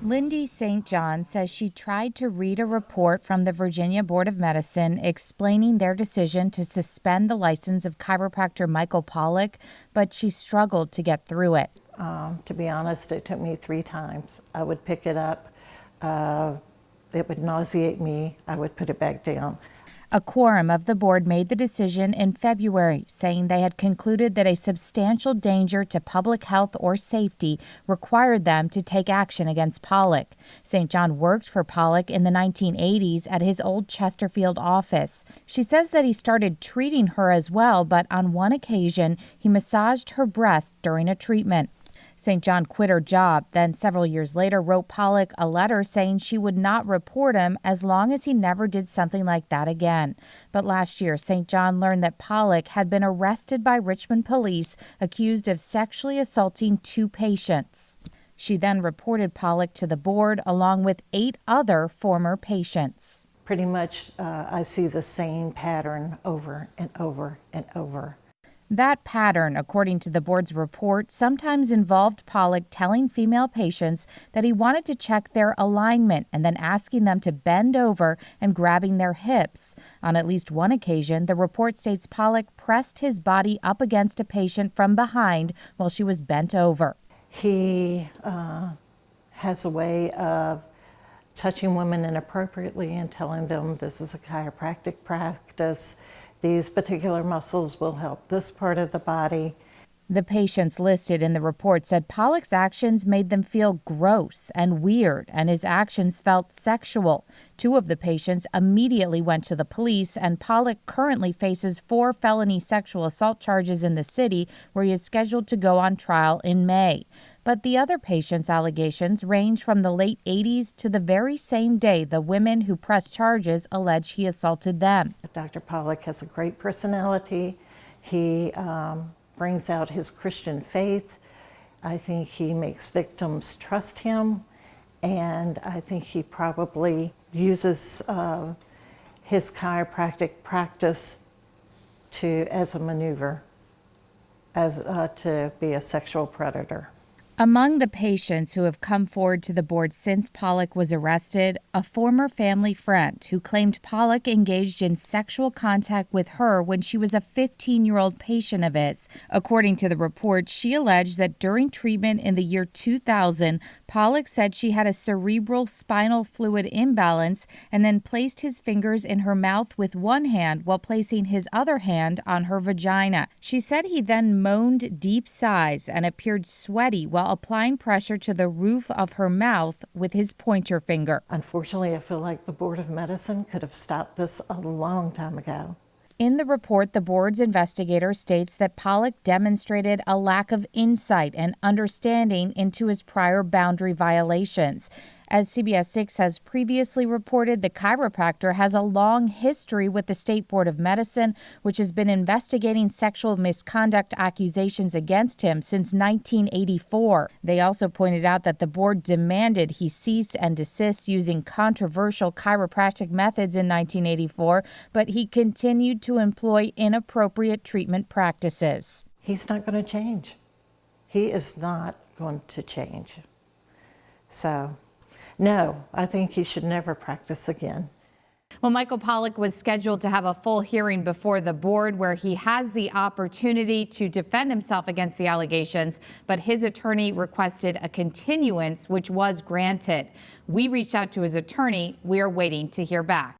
Lindy St. John says she tried to read a report from the Virginia Board of Medicine explaining their decision to suspend the license of chiropractor Michael Pollock, but she struggled to get through it. To be honest, it took me 3 times. I would pick it up, it would nauseate me, I would put it back down. A quorum of the board made the decision in February, saying they had concluded that a substantial danger to public health or safety required them to take action against Pollock. St. John worked for Pollock in the 1980s at his old Chesterfield office. She says that he started treating her as well, but on one occasion, he massaged her breast during a treatment. St. John quit her job, then several years later wrote Pollock a letter saying she would not report him as long as he never did something like that again. But last year, St. John learned that Pollock had been arrested by Richmond police accused of sexually assaulting 2 patients. She then reported Pollock to the board along with 8 other former patients. Pretty much I see the same pattern over and over and over. That pattern, according to the board's report, sometimes involved Pollock telling female patients that he wanted to check their alignment and then asking them to bend over and grabbing their hips. On at least one occasion, the report states Pollock pressed his body up against a patient from behind while she was bent over. He has a way of touching women inappropriately and telling them this is a chiropractic practice. These particular muscles will help this part of the body. The patients listed in the report said Pollock's actions made them feel gross and weird, and his actions felt sexual. 2 of the patients immediately went to the police, and Pollock currently faces 4 felony sexual assault charges in the city, where he is scheduled to go on trial in May. But the other patients' allegations range from the late 80s to the very same day the women who pressed charges allege he assaulted them. Dr. Pollock has a great personality. He brings out his Christian faith. I think he makes victims trust him, and I think he probably uses his chiropractic practice as a maneuver, to be a sexual predator. Among the patients who have come forward to the board since Pollock was arrested, a former family friend who claimed Pollock engaged in sexual contact with her when she was a 15-year-old patient of his. According to the report, she alleged that during treatment in the year 2000, Pollock said she had a cerebral spinal fluid imbalance and then placed his fingers in her mouth with one hand while placing his other hand on her vagina. She said he then moaned deep sighs and appeared sweaty while applying pressure to the roof of her mouth with his pointer finger. Unfortunately, I feel like the Board of Medicine could have stopped this a long time ago. In the report, the board's investigator states that Pollock demonstrated a lack of insight and understanding into his prior boundary violations. As CBS 6 has previously reported, the chiropractor has a long history with the State Board of Medicine, which has been investigating sexual misconduct accusations against him since 1984. They also pointed out that the board demanded he cease and desist using controversial chiropractic methods in 1984, but he continued to employ inappropriate treatment practices. He's not going to change. He is not going to change. So, no, I think he should never practice again. Well, Michael Pollock was scheduled to have a full hearing before the board where he has the opportunity to defend himself against the allegations, but his attorney requested a continuance, which was granted. We reached out to his attorney. We are waiting to hear back.